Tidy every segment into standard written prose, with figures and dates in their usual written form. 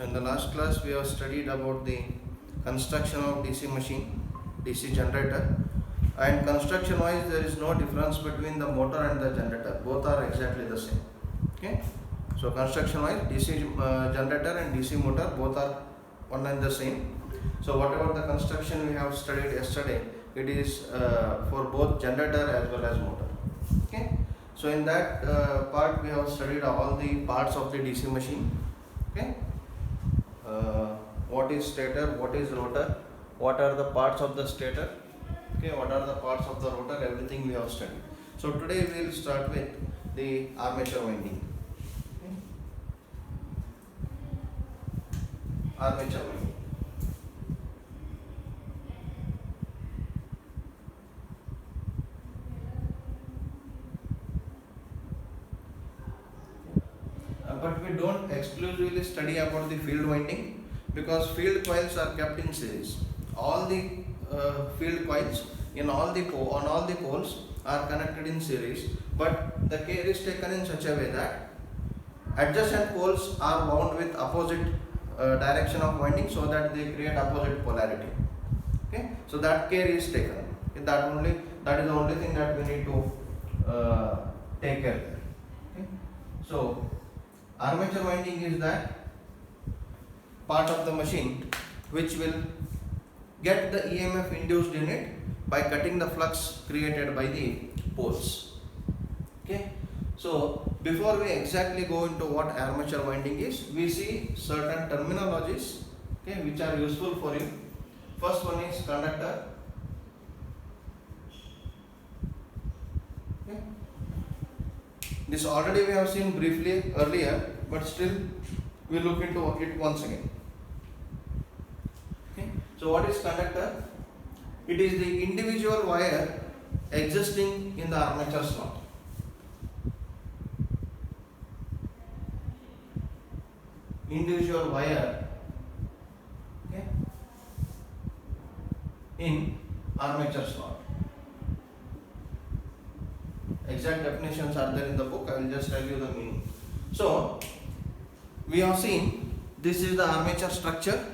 So in the last class we have studied about the construction of DC machine, DC generator, and construction wise there is no difference between the motor and the generator, both are exactly the same. Okay, so construction wise DC generator and DC motor both are one and the same. So whatever the construction we have studied yesterday, it is for both generator as well as motor. Okay, so in that part we have studied all the parts of the DC machine. Okay, what is stator, what is rotor, what are the parts of the stator, okay, what are the parts of the rotor, everything we have studied. So today we will start with the armature winding. Okay. Armature winding. But we don't exclusively study about the field winding, because field coils are kept in series. All the field coils in all the on all the poles are connected in series, but the care is taken in such a way that adjacent poles are wound with opposite direction of winding, so that they create opposite polarity. Okay, so that care is taken. That is the only thing that we need to take care. Okay, so armature winding is that part of the machine which will get the EMF induced in it by cutting the flux created by the poles. Okay, so before we exactly go into what armature winding is, we see certain terminologies, okay, which are useful for you. First one is conductor. Okay. This already we have seen briefly earlier, but still we look into it once again. Okay. So what is conductor? It is the individual wire existing in the armature slot. Individual wire, okay, in armature slot. Exact definitions are there in the book. I will just tell you the meaning. So we have seen this is the armature structure.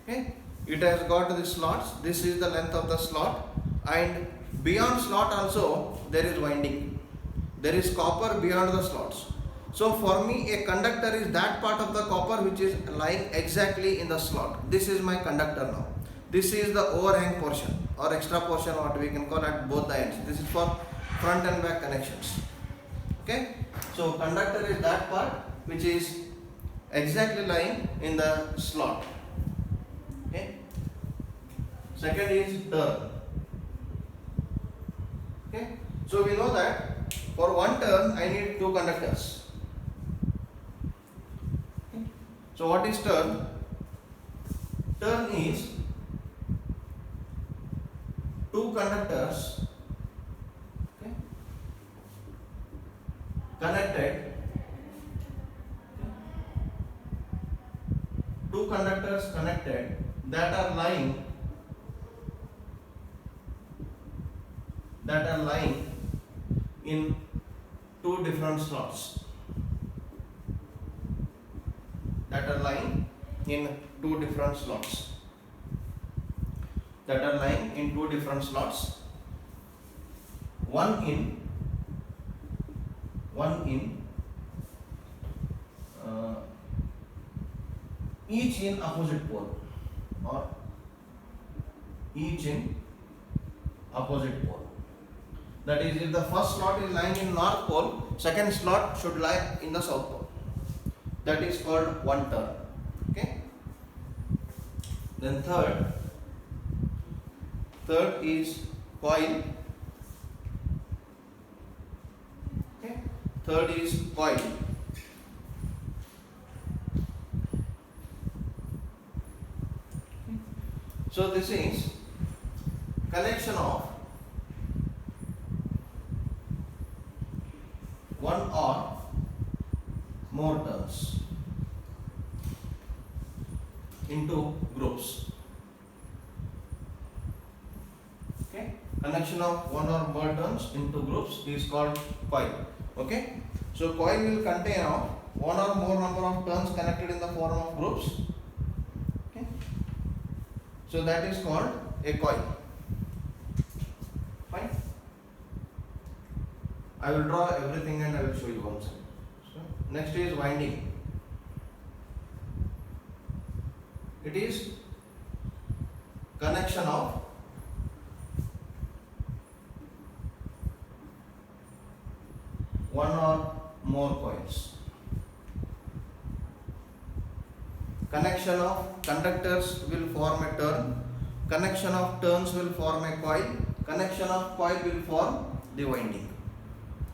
Okay, it has got the slots. This is the length of the slot, and beyond slot also there is winding. There is copper beyond the slots. So for me, a conductor is that part of the copper which is lying exactly in the slot. This is my conductor now. This is the overhang portion or extra portion, what we can call at both the ends. This is for front and back connections. Okay, so conductor is that part which is exactly lying in the slot. Okay, second is turn. Okay, so we know that for one turn I need two conductors. Okay. So what is turn? Turn is two conductors, okay, connected, two conductors connected that are lying in two different slots. That are lying in two different slots. One in each in opposite pole, or each in opposite pole. That is, if the first slot is lying in north pole, second slot should lie in the south pole. That is called one turn. Okay. Then third is coil. Okay. Third is coil. So this is connection of one or more turns into groups. Okay, connection of one or more turns into groups is called coil. Okay, So coil will contain of one or more number of turns connected in the form of groups. Okay. So that is called a coil. Fine. I will draw everything and I will show you once. So next is winding. It is connection of one or more coils. Connection of conductors will form a turn. Connection of turns will form a coil. Connection of coil will form the winding.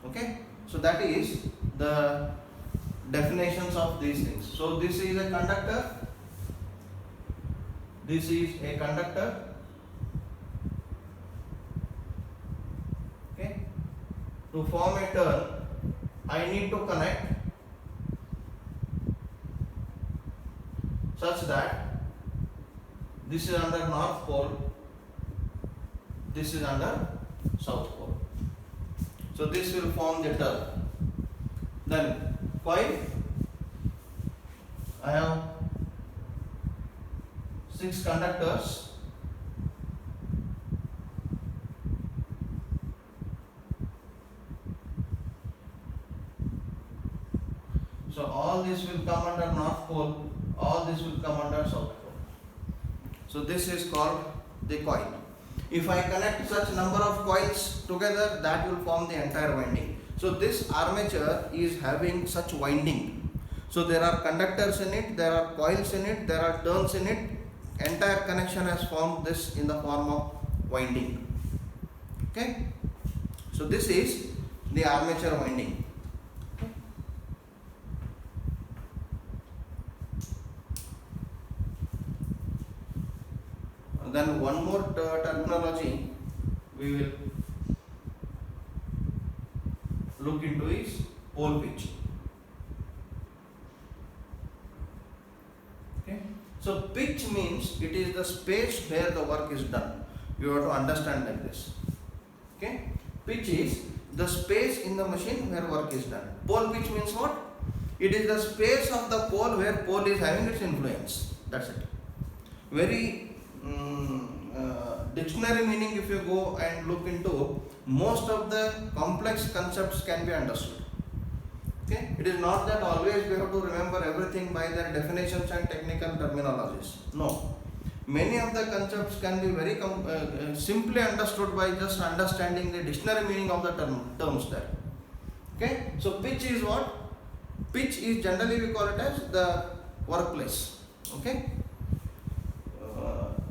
Okay. So that is the definitions of these things. So this is a conductor. This is a conductor. Okay. To form a turn, I need to connect such that this is under north pole, this is under south pole. So this will form the turn. Then coil, I have 6 conductors. So all this will come under north pole, all this will come under south pole. So this is called the coil. If I connect such number of coils together, that will form the entire winding. So this armature is having such winding. So there are conductors in it, there are coils in it, there are turns in it. Entire connection has formed this in the form of winding. Okay. So this is the armature winding. Then one more terminology we will look into is pole pitch. Okay. So pitch means it is the space where the work is done. You have to understand like this. Okay. Pitch is the space in the machine where work is done. Pole pitch means what? It is the space of the pole where pole is having its influence. That's it. Very dictionary meaning, if you go and look into, most of the complex concepts can be understood. Okay, it is not that always we have to remember everything by their definitions and technical terminologies. No, many of the concepts can be very simply understood by just understanding the dictionary meaning of the terms there. Okay, so pitch is what? Pitch is generally we call it as the workplace. Okay.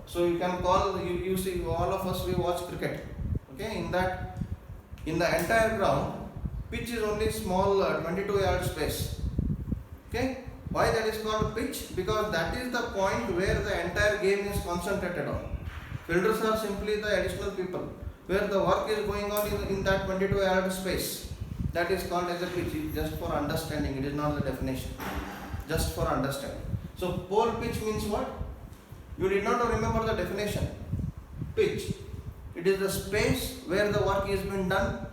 So you can call, you see, all of us we watch cricket. Okay, in the entire ground, pitch is only small 22-yard space. Okay, why that is called pitch? Because that is the point where the entire game is concentrated on. Fielders are simply the additional people where the work is going on in that 22-yard space. That is called as a pitch. Just for understanding, it is not the definition. Just for understanding. So pole pitch means what? You did not remember the definition. Pitch. It is the space where the work is being done.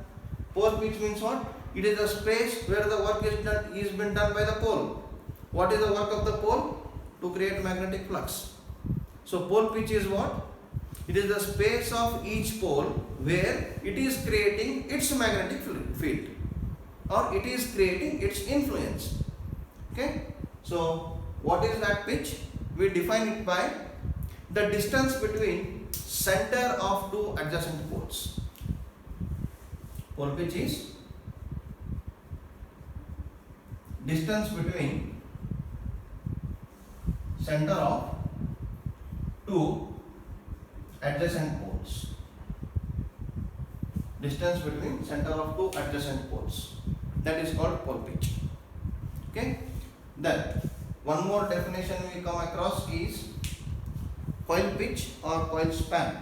Pole pitch means what? It is the space where the work is being done by the pole. What is the work of the pole? To create magnetic flux. So pole pitch is what? It is the space of each pole where it is creating its magnetic field, or it is creating its influence. Okay. So what is that pitch? We define it by the distance between center of two adjacent poles. Pole pitch is distance between center of two adjacent poles. Distance between center of two adjacent poles. That is called pole pitch. Okay. Then one more definition we come across is coil pitch or coil span.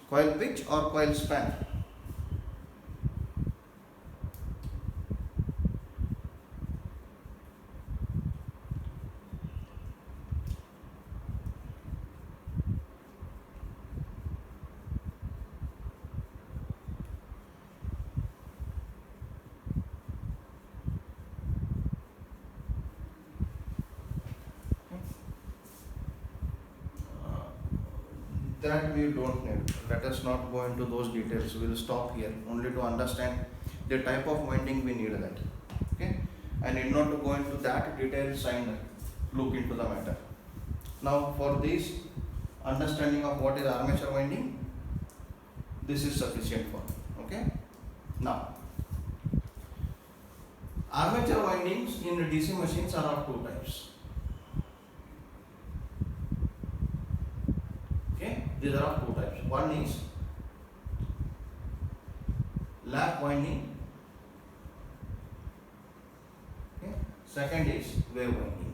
Coil pitch or coil span. that we don't need. Let us not go into those details. We will stop here only to understand the type of winding we need that. Okay, I need not to go into that details and look into the matter. Now for this understanding of what is armature winding, this is sufficient for. Okay. Now armature windings in DC machines are of two types. Okay, these are of two types. One is lap winding. Okay. Second is wave winding.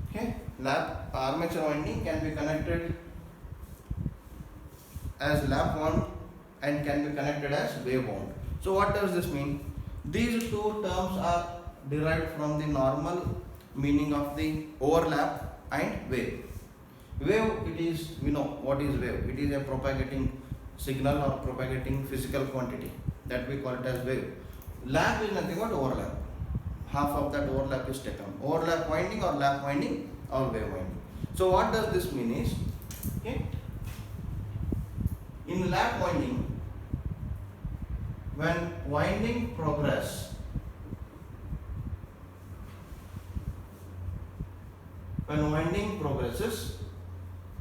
Okay, lap armature winding can be connected as lap wound and can be connected as wave wound. So what does this mean? These two terms are derived from the normal meaning of the overlap and wave. Wave, it is, we know what is wave. It is a propagating signal or propagating physical quantity, that we call it as wave. Lap is nothing but overlap. Half of that overlap is taken. Overlap winding or lap winding or wave winding. So what does this mean is, okay, in lap winding, when winding progresses,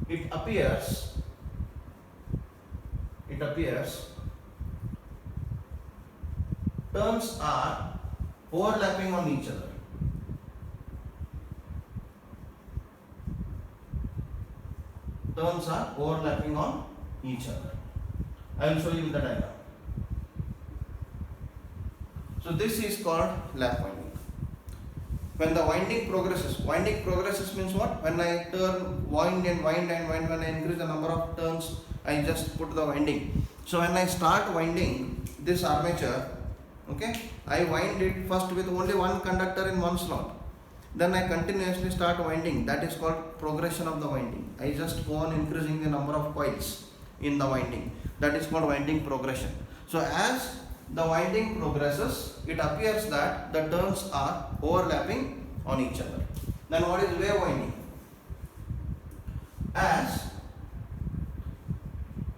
it appears turns are overlapping on each other. Turns are overlapping on each other. I will show you in the diagram. So this is called lap winding. When the winding progresses means what? When I turn, wind and wind and wind, when I increase the number of turns, I just put the winding. So when I start winding this armature, okay, I wind it first with only one conductor in one slot. Then I continuously start winding. That is called progression of the winding. I just go on increasing the number of coils in the winding. That is called winding progression. So as the winding progresses, it appears that the turns are overlapping on each other. Then what is wave winding? As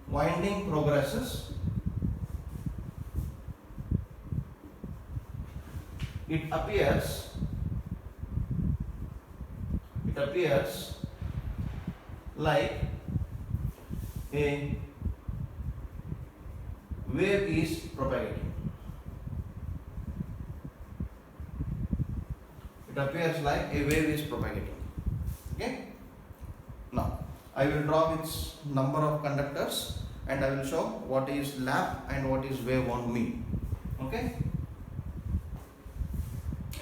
winding progresses, it appears like a wave is propagating. It appears like a wave is propagating. Okay. Now I will draw its number of conductors and I will show what is lap and what is wave wound mean. Okay.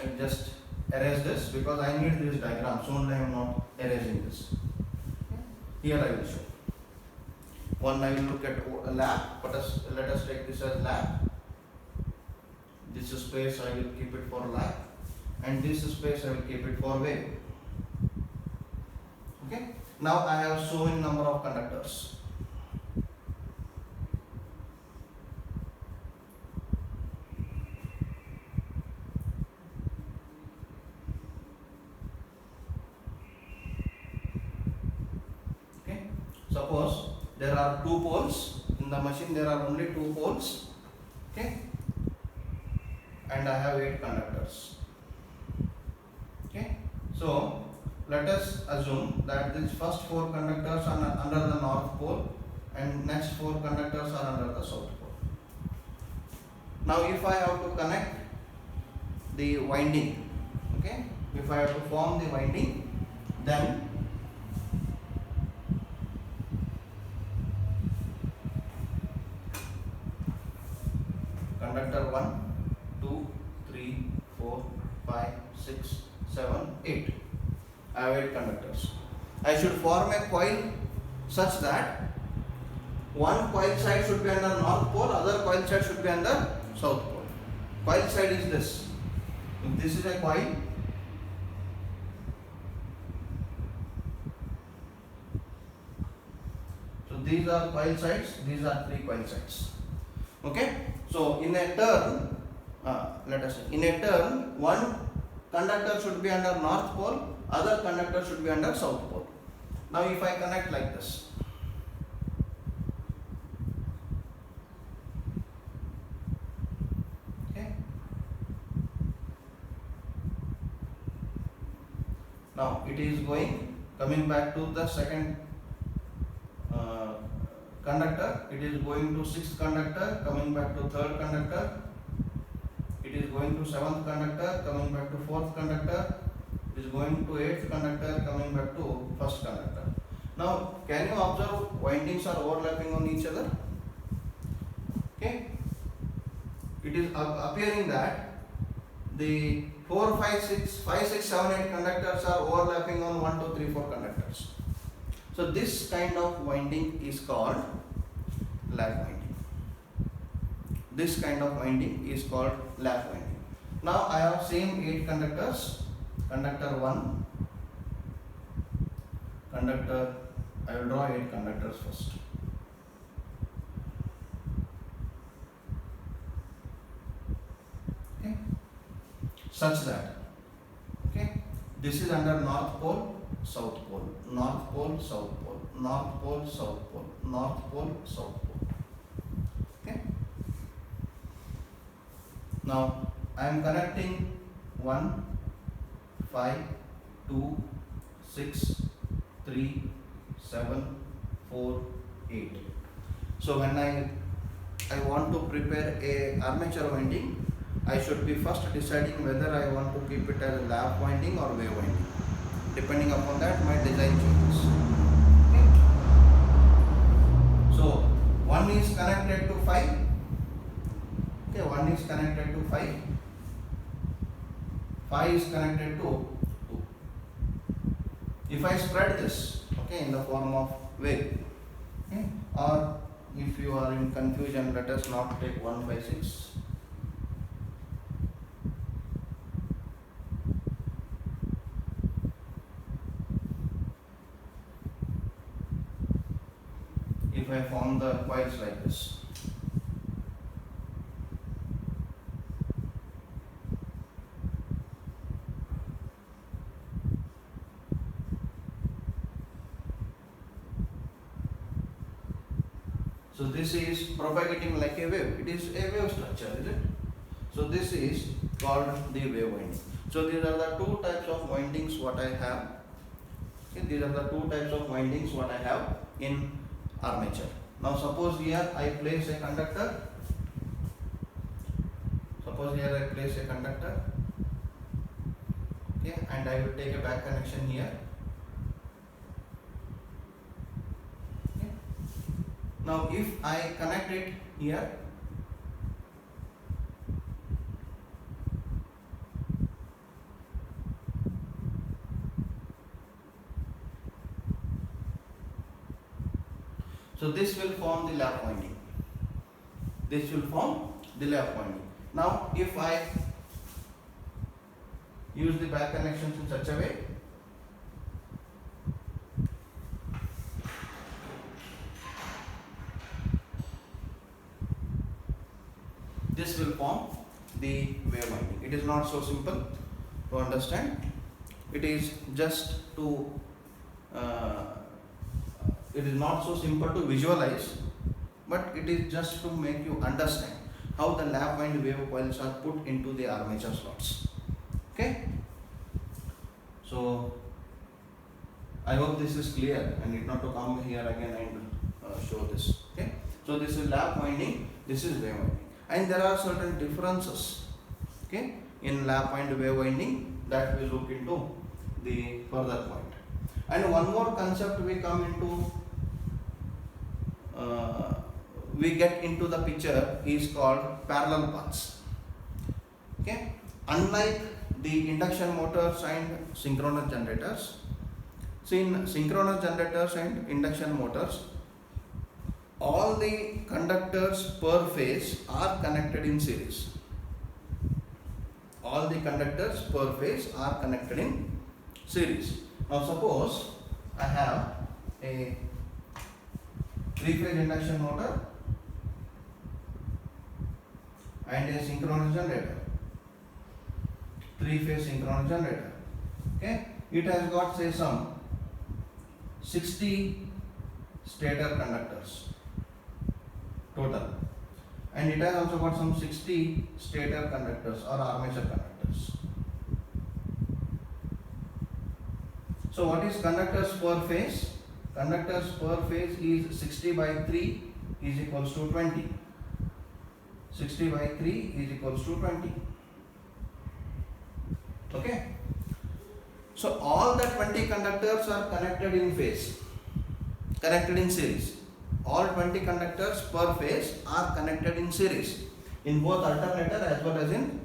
I'll just erase this because I need this diagram, so only I am not erasing this. Here I will show. One, I will look at a lap. Let us take this as lap. This space I will keep it for lap, and this space I will keep it for wave. Okay. Now I have shown number of conductors. Suppose there are two poles in the machine, there are only two poles, okay, and I have 8 conductors. Okay, so let us assume that these first 4 conductors are under the north pole and next 4 conductors are under the south pole. Now if I have to connect the winding, okay, if I have to form the winding, then conductor 1, 2, 3, 4, 5, 6, 7, 8. I have 8 conductors. I should form a coil such that one coil side should be under north pole, other coil side should be under south pole. Coil side is this. If this is a coil, so these are coil sides, these are 3 coil sides. Okay. So in a turn, let us say in a turn, one conductor should be under north pole, other conductor should be under south pole. Now if I connect like this, okay. Now it is coming back to the second conductor, it is going to sixth conductor, coming back to third conductor, it is going to seventh conductor, coming back to fourth conductor, it is going to eighth conductor, coming back to first conductor. Now can you observe windings are overlapping on each other? Okay, it is appearing that the 4, 5, 6, 7, 8 conductors are overlapping on 1, 2, 3, 4 conductors. So this kind of winding is called lap winding. This kind of winding is called lap winding. Now I have same 8 conductors. Conductor 1, conductor, I will draw 8 conductors first. Okay, such that, okay, this is under north pole, south pole, north pole, south pole, north pole, south pole, north pole, south pole. Okay. Now I am connecting 1, 5, 2, 6, 3, 7, 4, 8. So when I want to prepare a armature winding, I should be first deciding whether I want to keep it as a lap winding or wave winding. Depending upon that, my design changes. Okay. So one is connected to 5. Okay, one is connected to 5. 5 is connected to 2. If I spread this, okay, in the form of wave, okay, or if you are in confusion, let us not take 1 by 6. If I form the coils like this, so this is propagating like a wave. It is a wave structure, is it? So this is called the wave winding. So these are the two types of windings what I have. Okay, these are the two types of windings what I have in armature. Now suppose here I place a conductor. Suppose here I place a conductor. Okay, and I will take a back connection here. Okay. Now if I connect it here, so this will form the lap winding. This will form the lap winding. Now if I use the back connections in such a way, this will form the wave winding. It is not so simple to understand. It is just to it is not so simple to visualize, but it is just to make you understand how the lap wind wave coils are put into the armature slots. Okay, so I hope this is clear. I need not to come here again and show this. Okay, so this is lap winding, this is wave winding, and there are certain differences, okay, in lap wind wave winding that we look into the further point. And one more concept we come into, we get into the picture is called parallel paths. Okay, unlike the induction motors and synchronous generators, see, in synchronous generators and induction motors, all the conductors per phase are connected in series. All the conductors per phase are connected in series. Now suppose I have a 3-phase induction motor and a synchronous generator. 3 3-phase synchronous generator. Okay, it has got say some 60 stator conductors total, and it has also got some 60 stator conductors or armature conductors. So what is conductors per phase? Conductors per phase is 60 by 3 is equals to 20. 60 by 3 is equals to 20. Okay. So all the 20 conductors are connected in phase, connected in series. All 20 conductors per phase are connected in series in both alternator as well as in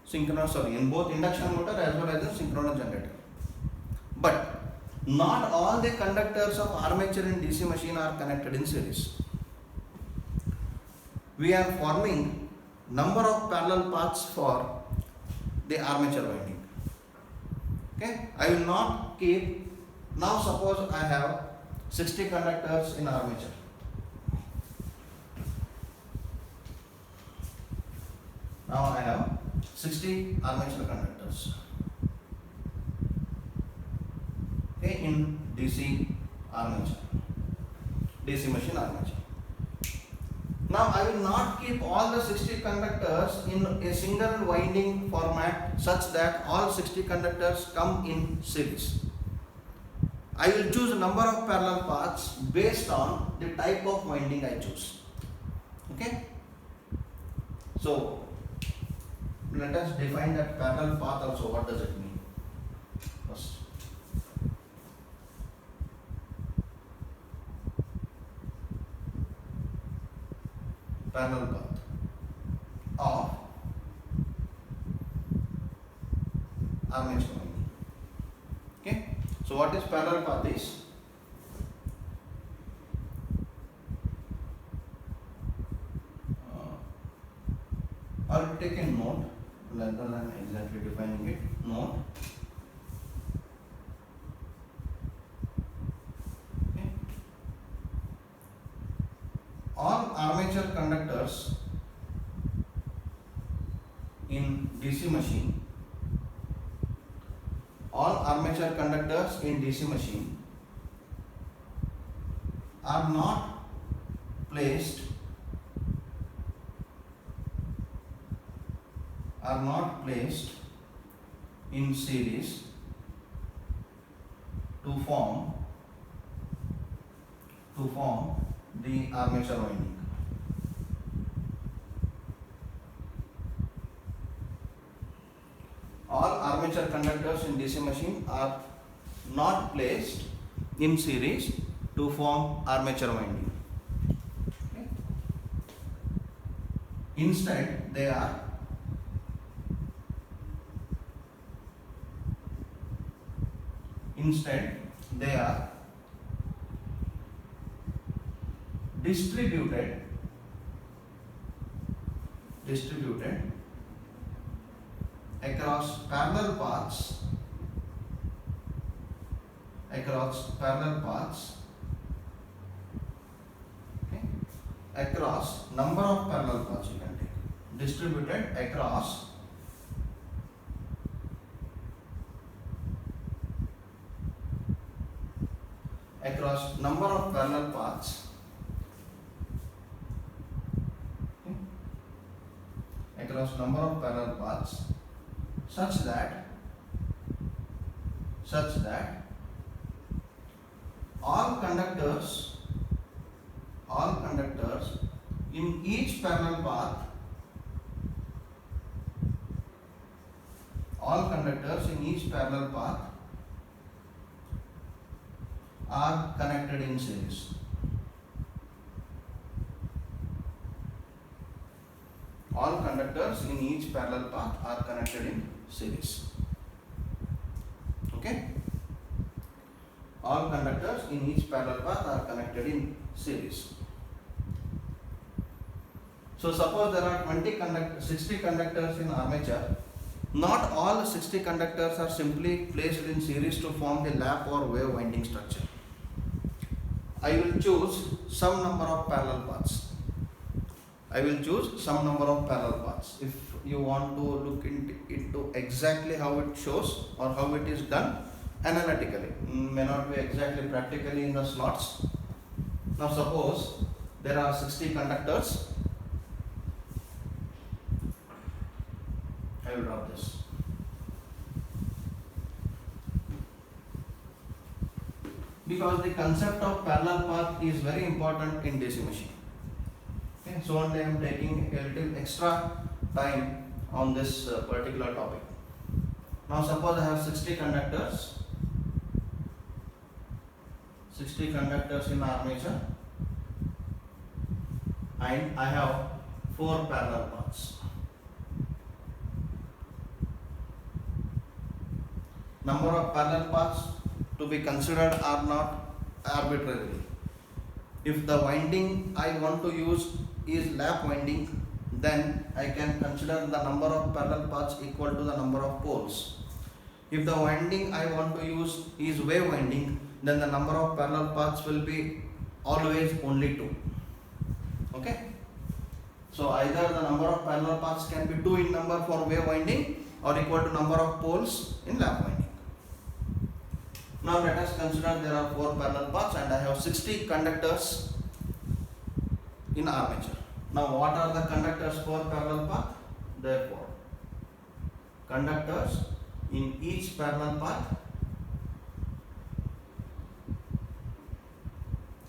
synchronous, in both induction motor as well as in synchronous generator. But not all the conductors of armature in DC machine are connected in series. We are forming number of parallel paths for the armature winding. Okay, I will not keep. Now suppose I have 60 conductors in armature. Now I have 60 armature conductors. Okay, in DC armature, DC machine armature. Now I will not keep all the 60 conductors in a single winding format such that all 60 conductors come in series. I will choose a number of parallel paths based on the type of winding I choose. Okay. So let us define that parallel path also. What does it mean? First. Parallel path of armature winding. Okay. So what is parallel path is? I will take a note rather than exactly defining it. Note. Okay. All armature conductors in DC machine, all armature conductors in DC machine are not placed in series to form the armature winding. All armature conductors in DC machine are not placed in series to form armature winding. Okay. Instead, they are distributed across parallel paths okay, across number of parallel paths you can take, distributed across number of parallel paths, okay, across number of parallel paths such that all conductors in each parallel path are connected in series. All conductors in each parallel path are connected in series. Okay? All conductors in each parallel path are connected in series. So suppose there are 60 conductors in armature. Not all 60 conductors are simply placed in series to form the lap or wave winding structure. I will choose some number of parallel paths. I will choose some number of parallel paths. If you want to look into exactly how it shows or how it is done analytically, may not be exactly practically in the slots. Now suppose there are 60 conductors. I will drop this. Because the concept of parallel path is very important in DC machine. Okay, so only I am taking a little extra time on this particular topic. Now suppose I have 60 conductors, 60 conductors in armature, and I have 4 parallel paths. Number of parallel paths to be considered are not arbitrary. If the winding I want to use is lap winding, then I can consider the number of parallel paths equal to the number of poles. If the winding I want to use is wave winding, then the number of parallel paths will be always only 2. Okay? So either the number of parallel paths can be 2 in number for wave winding or equal to number of poles in lap winding. Now let us consider there are 4 parallel paths and I have 60 conductors in armature. Now what are the conductors for parallel path? Therefore, conductors in each parallel path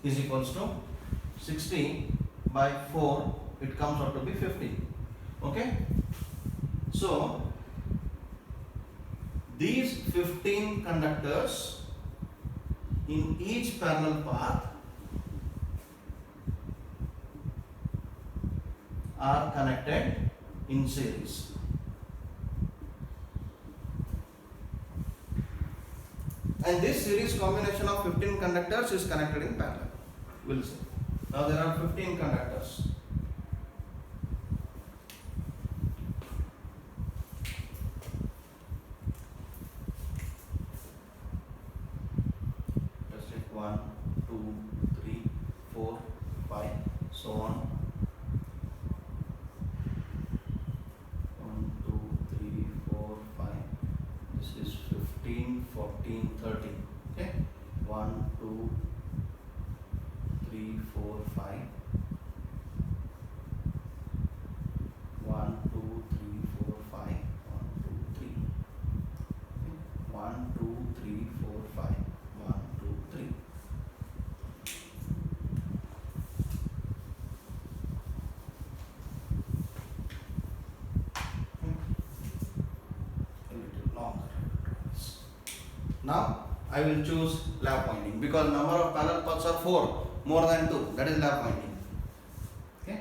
is equals to 60 by 4, it comes out to be 50. Okay? So these 15 conductors in each parallel path are connected in series. And this series combination of 15 conductors is connected in parallel. We'll see. Now there are 15 conductors. Just take 1, 2, 3, 4, 5, so on. 1, 2, 3, 4, 5. This is 15, 14, 13. Okay? 1, 2, 3, 4, 5. 1, 2, 3, 4, 5. 1, 2, 3. 1, 2, 3, 4, 5. 1, 2, 3. A little longer. Now I will choose lap winding because number of parallel paths are 4, more than 2. That is lap winding. Okay.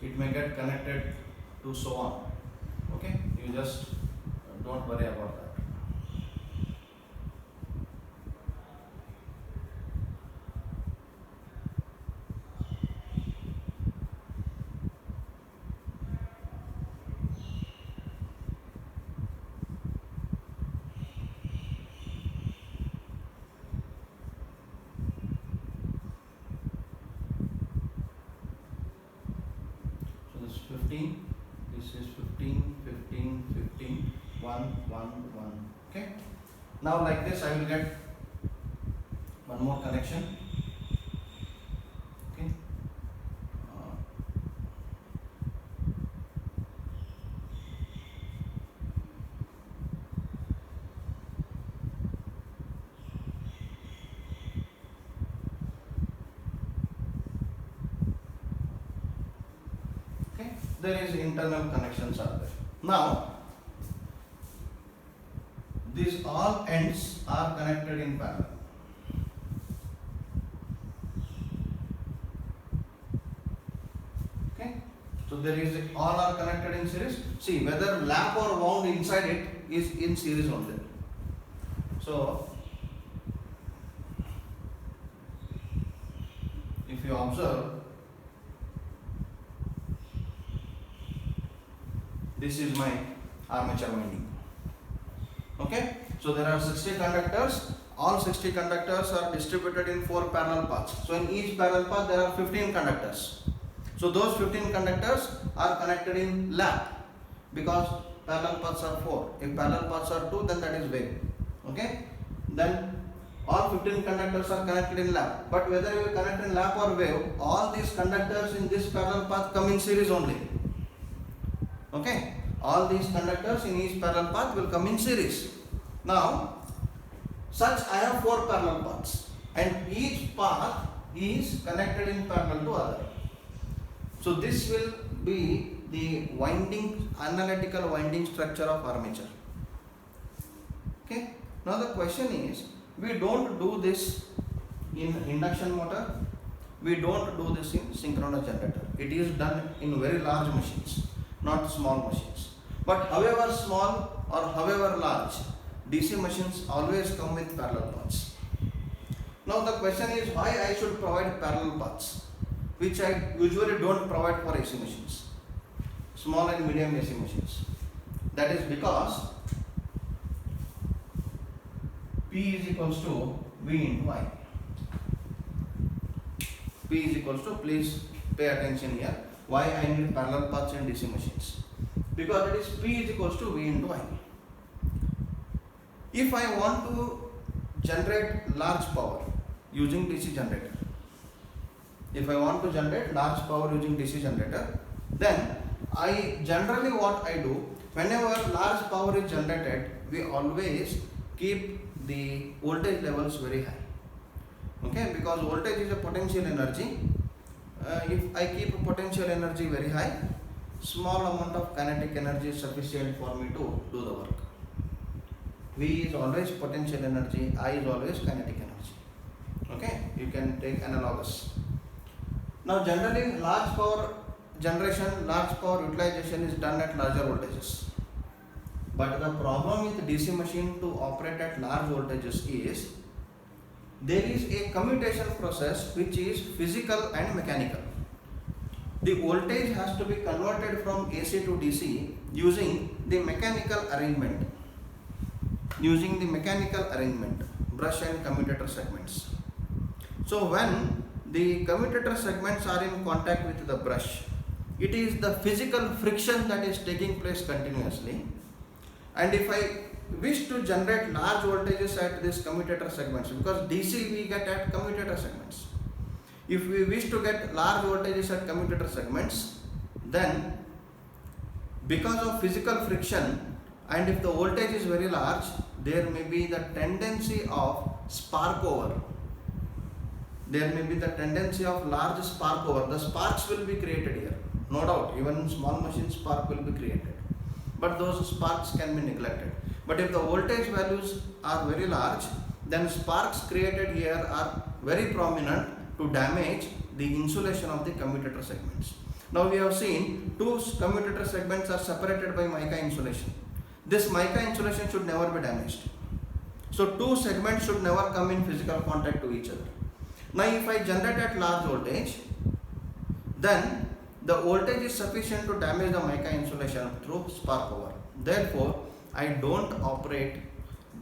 It may get connected to so on. Okay, you just don't worry about that. So this is 15, this is 15, 15, 15, 1, 1, 1. Okay. Now like this I will get one more connection. Okay. there is internal connections are there. Now, these all ends are connected in parallel. Okay, so there is all are connected in series. See whether lap or wound inside it is in series only. So if you observe, this is my armature winding. Okay, so there are 60 conductors. All 60 conductors are distributed in 4 parallel paths. So in each parallel path there are 15 conductors. So those 15 conductors are connected in lap because parallel paths are 4. If parallel paths are 2, then that is wave. Okay, then all 15 conductors are connected in lap. But whether you connect in lap or wave, all these conductors in this parallel path come in series only. Okay, all these conductors in each parallel path will come in series. Now, such I have 4 parallel paths and each path is connected in parallel to other. So this will be the winding, analytical winding structure of armature. Okay, now the question is, we don't do this in induction motor, we don't do this in synchronous generator. It is done in very large machines, not small machines. But however small or however large, DC machines always come with parallel paths. Now the question is why I should provide parallel paths, which I usually don't provide for AC machines, small and medium AC machines. That is because P is equals to V into I. P is equals to, please pay attention here, why I need parallel paths in DC machines. Because it is P is equals to V into I. If I want to generate large power using DC generator, if I want to generate large power using DC generator, then I generally what I do, whenever large power is generated, we always keep the voltage levels very high. Okay, because voltage is a potential energy. If I keep potential energy very high, small amount of kinetic energy is sufficient for me to do the work. V is always potential energy, I is always kinetic energy. Okay, you can take analogous. Now generally large power generation, large power utilization is done at larger voltages. But the problem with DC machine to operate at large voltages is there is a commutation process which is physical and mechanical. The voltage has to be converted from AC to DC using the mechanical arrangement. Brush and commutator segments. So when the commutator segments are in contact with the brush, it is the physical friction that is taking place continuously. And if I wish to generate large voltages at these commutator segments, because DC we get at commutator segments. If we wish to get large voltages at commutator segments, then because of physical friction and if the voltage is very large, there may be the tendency of spark over. There may be the tendency of large spark over. The sparks will be created here. No doubt, even in small machines spark will be created. But those sparks can be neglected. But if the voltage values are very large, then sparks created here are very prominent to damage the insulation of the commutator segments. Now we have seen two commutator segments are separated by mica insulation. This mica insulation should never be damaged. So two segments should never come in physical contact to each other. Now if I generate at large voltage, then the voltage is sufficient to damage the mica insulation through spark over. Therefore, I don't operate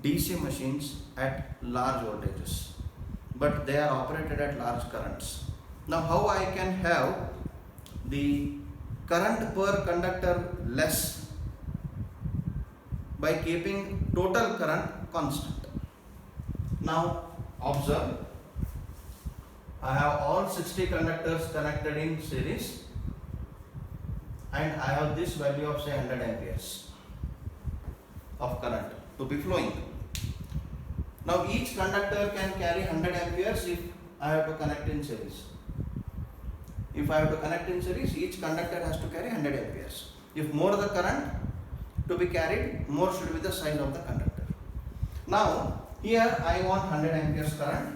DC machines at large voltages, but they are operated at large currents. Now how I can have the current per conductor less? By keeping total current constant. Now observe, I have all 60 conductors connected in series and I have this value of say 100 amperes of current to be flowing. Now each conductor can carry 100 amperes if I have to connect in series. if I have to connect in series, each conductor has to carry 100 amperes. If more the current to be carried, more should be the size of the conductor. Now here I want 100 amperes current.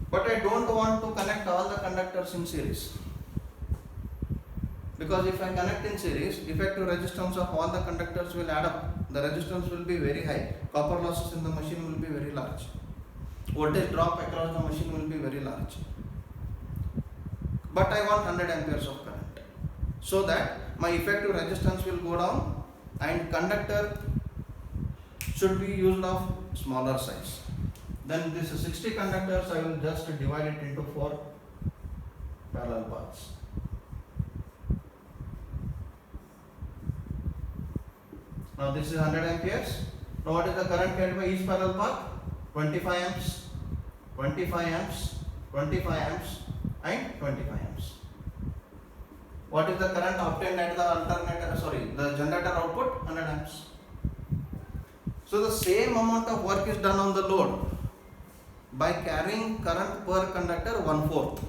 But I don't want to connect all the conductors in series. Because if I connect in series, effective resistance of all the conductors will add up. The resistance will be very high. Copper losses in the machine will be very large. Voltage drop across the machine will be very large. But I want 100 amperes of current. So that my effective resistance will go down and conductor should be used of smaller size. Then this 60 conductors, I will just divide it into 4 parallel paths. Now this is 100 amperes. Now what is the current carried by each parallel path? 25 amps, 25 amps, 25 amps and 25 amps. What is the current obtained at the generator output? 100 amps. So the same amount of work is done on the load by carrying current per conductor 1/4.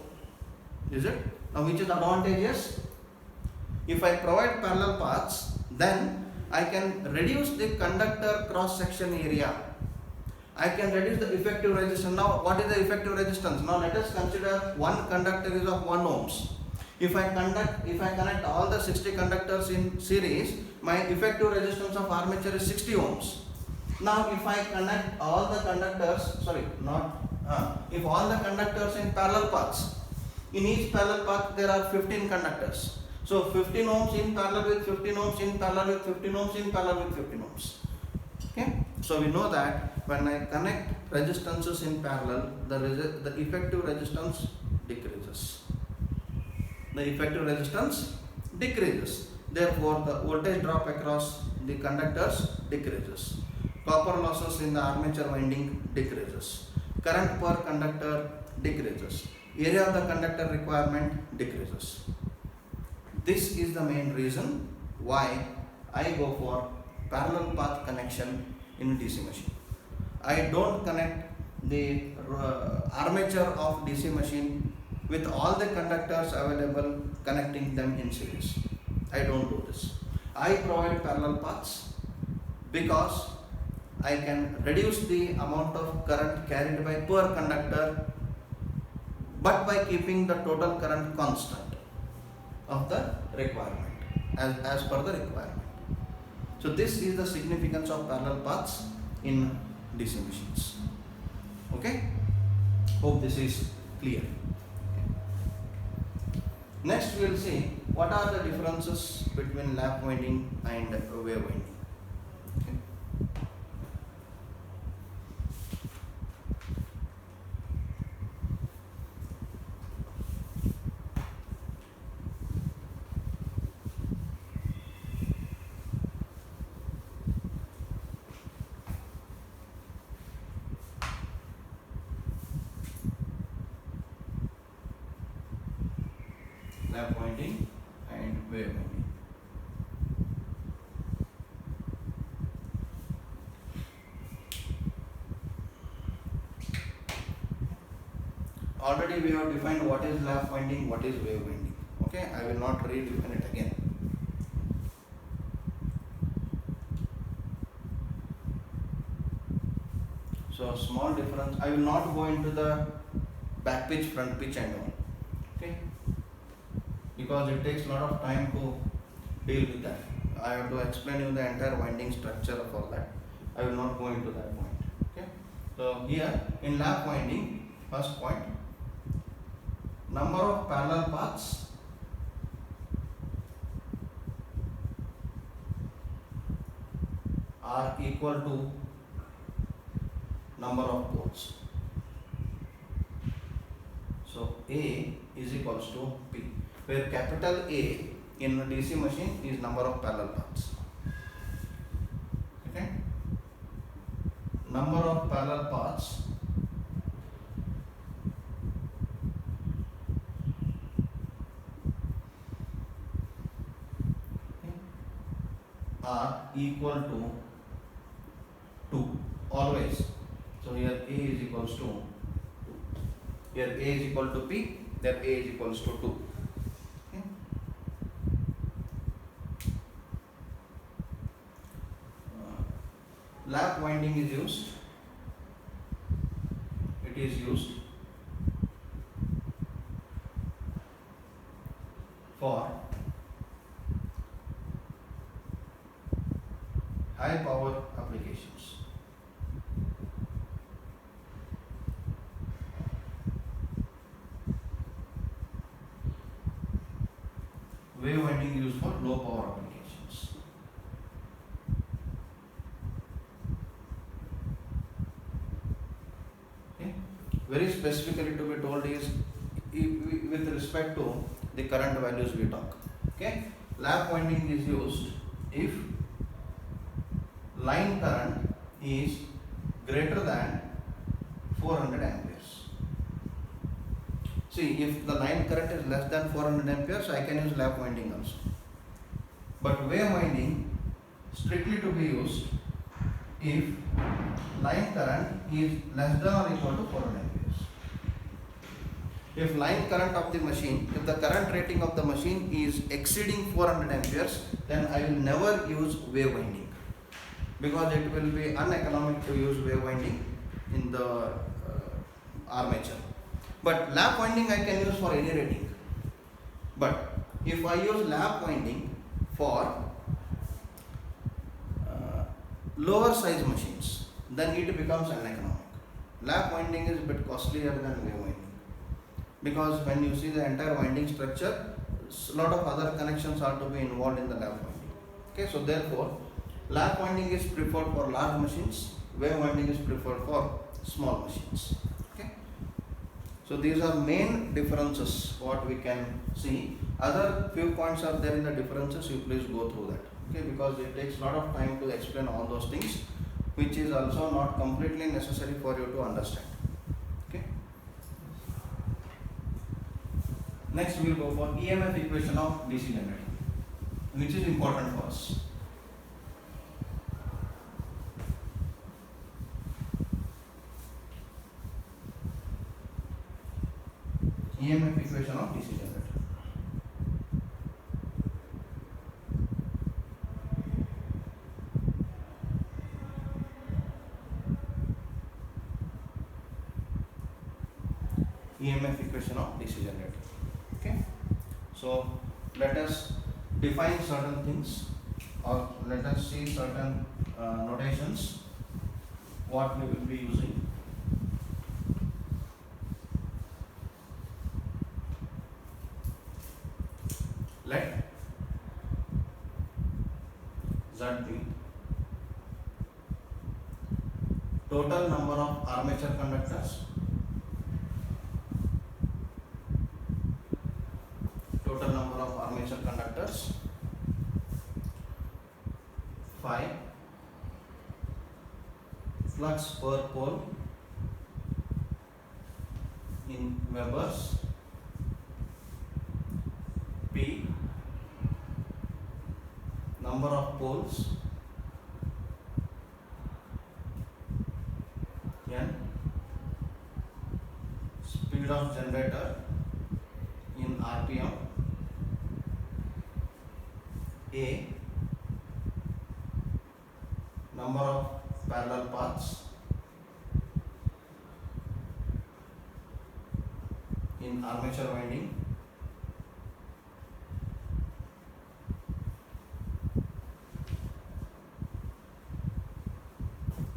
Is it? Now which is advantageous? If I provide parallel paths, then I can reduce the conductor cross section area. I can reduce the effective resistance. Now what is the effective resistance? Now let us consider one conductor is of 1 ohms. If I connect all the 60 conductors in series, my effective resistance of armature is 60 ohms. Now if I connect all the conductors, if all the conductors in parallel paths, in each parallel path there are 15 conductors. So 15 ohms in parallel with 15 ohms in parallel with 15 ohms in parallel with 15 ohms. Okay? So we know that when I connect resistances in parallel, the effective resistance decreases. The effective resistance decreases. Therefore, the voltage drop across the conductors decreases. Copper losses in the armature winding decreases. Current per conductor decreases. Area of the conductor requirement decreases. This is the main reason why I go for parallel path connection in DC machine. I don't connect the armature of DC machine with all the conductors available, connecting them in series. I don't do this. I provide parallel paths because I can reduce the amount of current carried by per conductor, but by keeping the total current constant of the requirement as per the requirement. So this is the significance of parallel paths in DC machines. Okay? Hope this is clear. Next we will see what are the differences between lap winding and wave winding. Okay. Lap winding and wave winding. Already we have defined what is lap winding, what is wave winding. Okay, I will not redefine it again. So small difference. I will not go into the back pitch, front pitch and all. Okay, because it takes a lot of time to deal with that. I have to explain you the entire winding structure of all that. I will not go into that point. Okay. So here in lap winding, first point, number of parallel paths are equal to number of poles. So A is equals to P, where capital A in a DC machine is number of parallel paths. Okay, number of parallel paths are equal to 2 always. So here A is equals to 2. Here A is equal to P, there A is equals to 2. Okay. Lap winding is used. It is used for high power applications. Wave winding used for low power applications. Okay. Very specifically to be told is with respect to the current values we talk. Okay. Lap winding is used if line current is greater than 400 amperes. See, if the line current is less than 400 amperes, I can use lap winding also. But wave winding strictly to be used if line current is less than or equal to 400 amperes. If line current of the machine, if the current rating of the machine is exceeding 400 amperes, then I will never use wave winding, because it will be uneconomic to use wave winding in the armature. But lap winding I can use for any rating. But if I use lap winding for lower size machines, then it becomes uneconomic. Lap winding is a bit costlier than wave winding, because when you see the entire winding structure, a lot of other connections are to be involved in the lap winding. Okay, so therefore lap winding is preferred for large machines, wave winding is preferred for small machines. Okay, so these are main differences what we can see. Other few points are there in the differences, you please go through that. Okay, because it takes a lot of time to explain all those things, which is also not completely necessary for you to understand. Okay. Next we will go for EMF equation of DC generator, which is important for us. EMF equation of DC generator. EMF equation of DC generator. Okay. So let us define certain things, or let us see certain notations what we will be using. Let Z be total number of armature conductors, phi, flux per pole in Webers, P, number of poles, N, speed of generator in RPM, A, number of parallel paths in armature winding,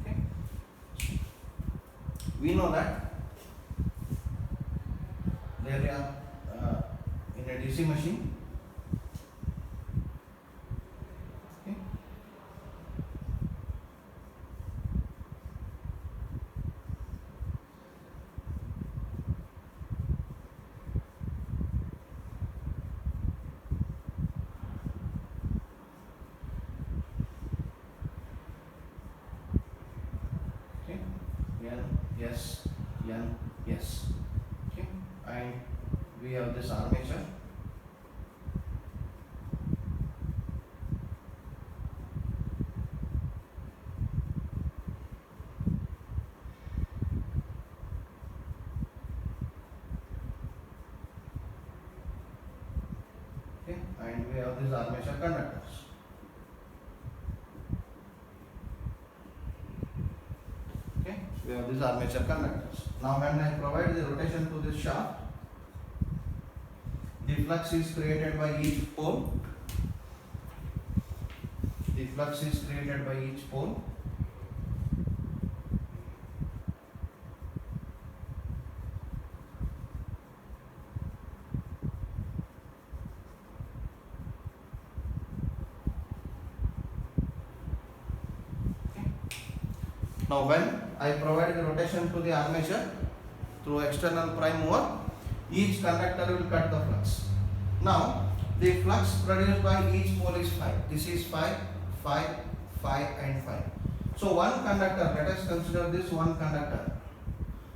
okay. We know that there are in a DC machine, okay, N, S, N, S, okay, and we have this armature, and we have these armature conductors. Okay, we have these armature conductors. Now when I provide the rotation to this shaft, the flux is created by each pole. The flux is created by each pole. Now when I provide the rotation to the armature through external prime mover, each conductor will cut the flux. Now the flux produced by each pole is 5. This is 5, 5, 5 and 5. So one conductor, let us consider this one conductor.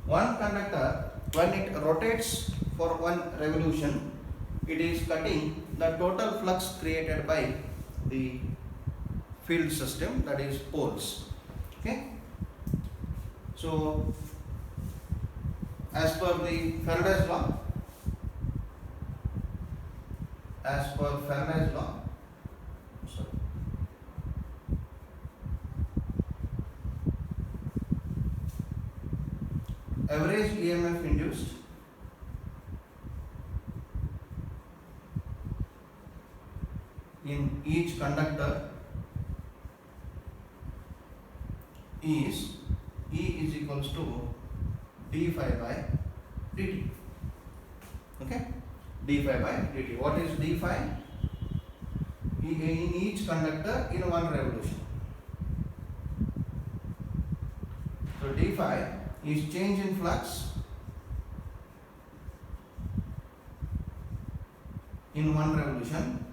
One conductor, when it rotates for one revolution, it is cutting the total flux created by the field system, that is poles. Okay. So as per the Faraday's law, average EMF induced in each conductor is E is equals to d phi by dt. Okay, d phi by dt. What is d phi? In each conductor in one revolution. So d phi is change in flux in one revolution,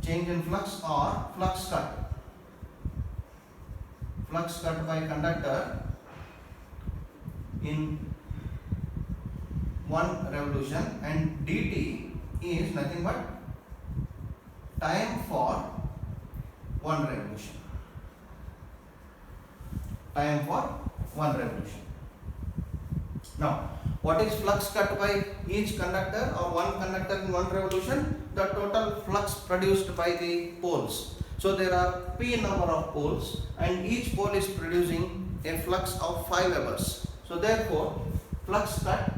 change in flux or flux cut. Flux cut by conductor in one revolution, and dt is nothing but time for one revolution. Time for one revolution. Now, what is flux cut by each conductor or one conductor in one revolution? The total flux produced by the poles. So there are p number of poles and each pole is producing a flux of 5 Webers. So therefore, flux cut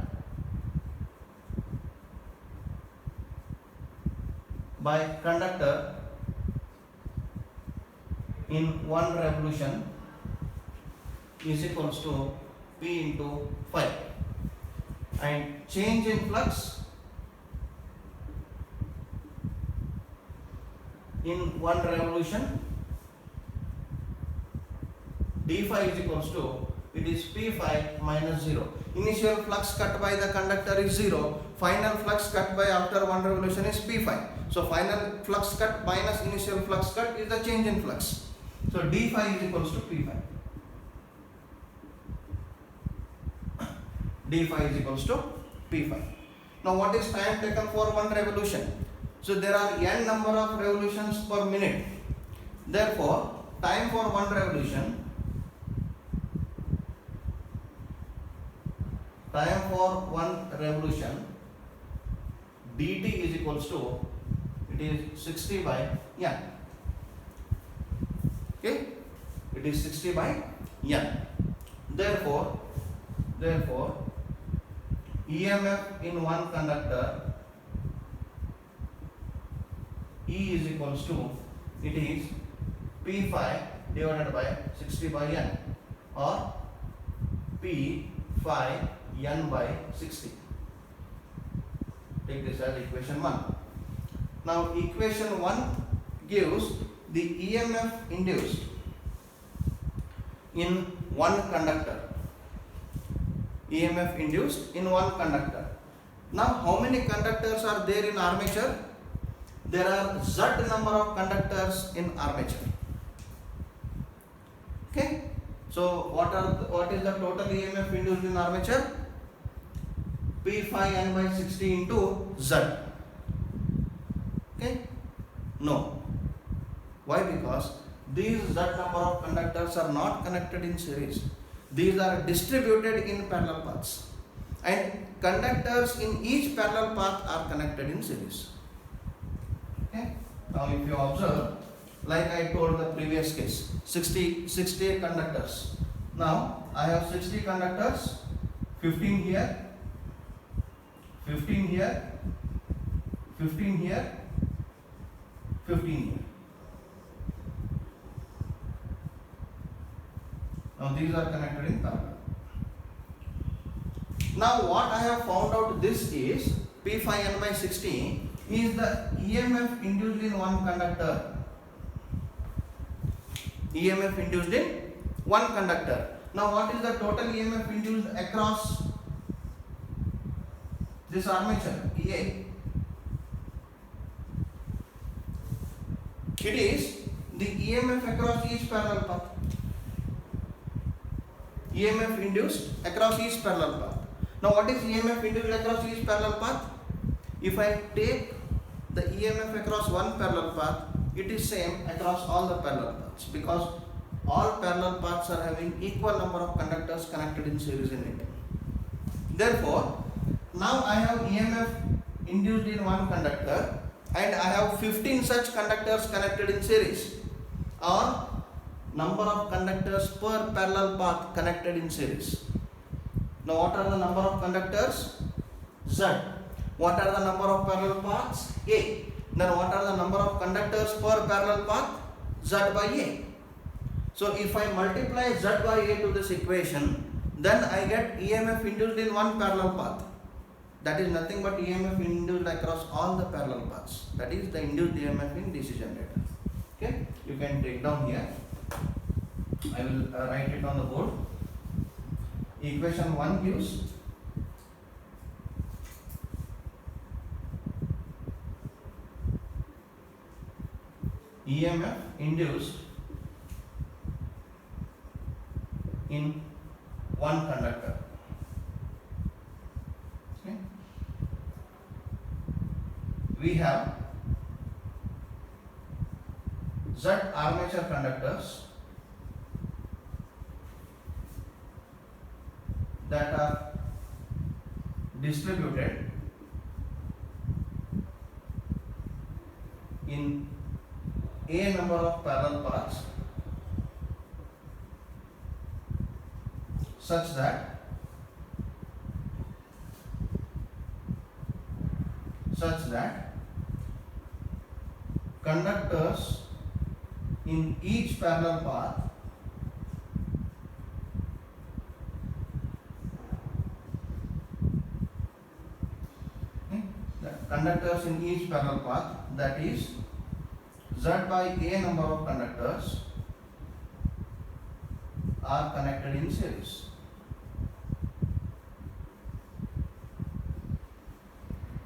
by conductor in one revolution is equals to p into 5, and change in flux in one revolution, d phi is equals to, it is p phi minus 0. Initial flux cut by the conductor is 0. Final flux cut by after one revolution is p phi. So final flux cut minus initial flux cut is the change in flux. So d phi is equals to p phi. D phi is equals to p phi. Now what is time taken for one revolution? So there are n number of revolutions per minute. Therefore, time for one revolution, dt is equals to, it is 60 by n. Okay, it is 60 by n. Therefore EMF in one conductor, E is equals to, it is p phi divided by 60 by n, or p phi n by 60. Take this as equation 1. Now equation 1 gives the EMF induced in one conductor. EMF induced in one conductor. Now how many conductors are there in armature? There are Z number of conductors in armature. Okay. So what is the total EMF induced in armature? P phi n by 60 into Z. Okay. No. Why? Because these Z number of conductors are not connected in series. These are distributed in parallel paths. and conductors in each parallel path are connected in series. Okay. Now if you observe, like I told the previous case, 60 conductors. Now I have 60 conductors, 15 here, 15 here, 15 here, 15 here. Now these are connected in parallel. Now what I have found out this is P phi n by 60 is the EMF induced in one conductor. EMF induced in one conductor. Now what is the total EMF induced across this armature EA? It is the EMF across each parallel path. EMF induced across each parallel path. Now what is EMF induced across each parallel path? If I take the EMF across one parallel path, it is same across all the parallel paths, because all parallel paths are having equal number of conductors connected in series in it. Therefore, now I have EMF induced in one conductor and I have 15 such conductors connected in series, or number of conductors per parallel path connected in series. Now what are the number of conductors? Z. What are the number of parallel paths? A. Then what are the number of conductors per parallel path? Z by A. So if I multiply Z by A to this equation, then I get EMF induced in one parallel path. That is nothing but EMF induced across all the parallel paths. That is the induced EMF in DC generator. Okay, you can take down here. I will write it on the board. Equation 1 gives EMF induced in one conductor. Okay. We have Z armature conductors that are distributed in a number of parallel paths such that conductors in each parallel path conductors in each parallel path, that is Z by A number of conductors, are connected in series.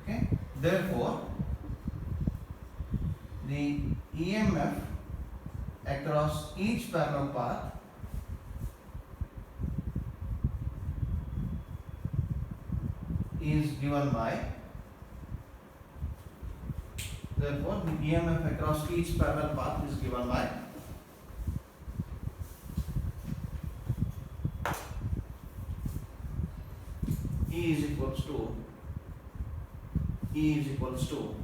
Okay. Therefore, the EMF across each parallel path is given by, therefore the EMF across each parallel path is given by E is equals to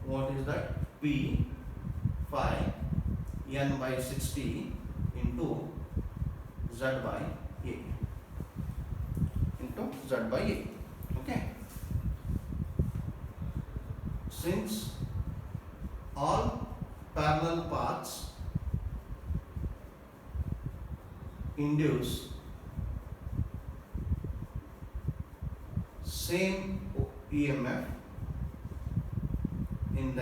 what is that? P phi n by 60 into Z by A into Z by A. Okay. Since all parallel paths induce same EMF in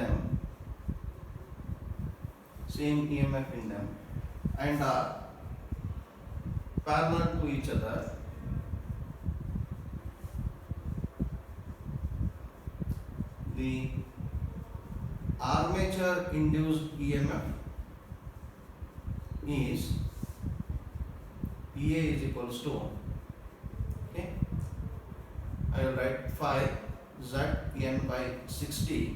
them, and are parallel to each other, the armature induced EMF is PA is equals to, okay, I will write phi Z n by 60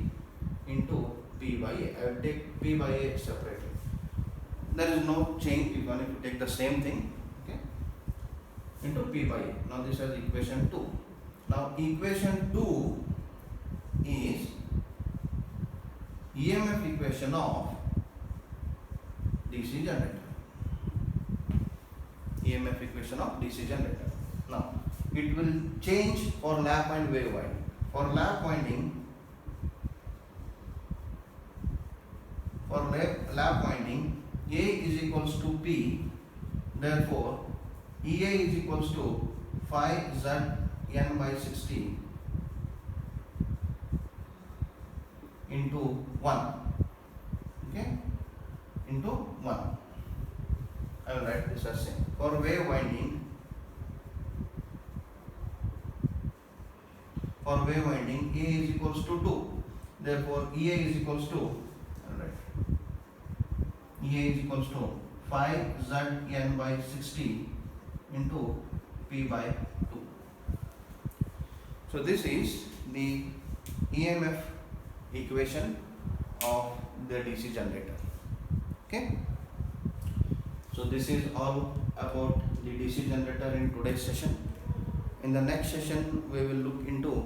into P by A. I will take P by A separately. There is no change even if you take the same thing. Okay. into P by A. Now this is equation 2. Now equation 2 is EMF equation of DC generator. EMF equation of DC generator. Now it will change for lap and wave winding. For lap winding, A is equals to P, therefore EA is equals to 5ZN by 60 into 1, okay, into 1. I will write this as same. For wave winding, A is equals to 2, therefore EA is equals to, I will write, EA is equals to 5ZN by 60 into P by 2. So this is the EMF equation of the DC generator. Okay. So this is all about the DC generator in today's session. In the next session, we will look into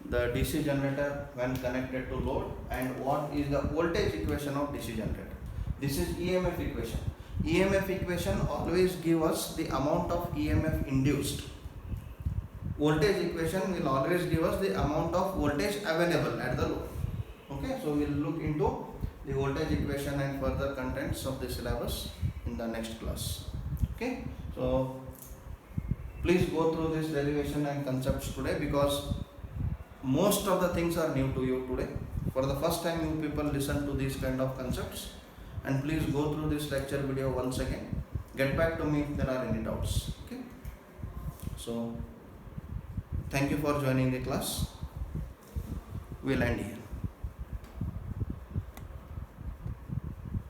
the DC generator when connected to load and what is the voltage equation of DC generator. This is EMF equation. EMF equation always give us the amount of EMF induced. Voltage equation will always give us the amount of voltage available at the load. Okay, so we will look into the voltage equation and further contents of the syllabus in the next class. Okay, so please go through this derivation and concepts today, because most of the things are new to you today. For the first time you people listen to these kind of concepts, and please go through this lecture video once again. Get back to me if there are any doubts. Okay, so thank you for joining the class. We'll end here.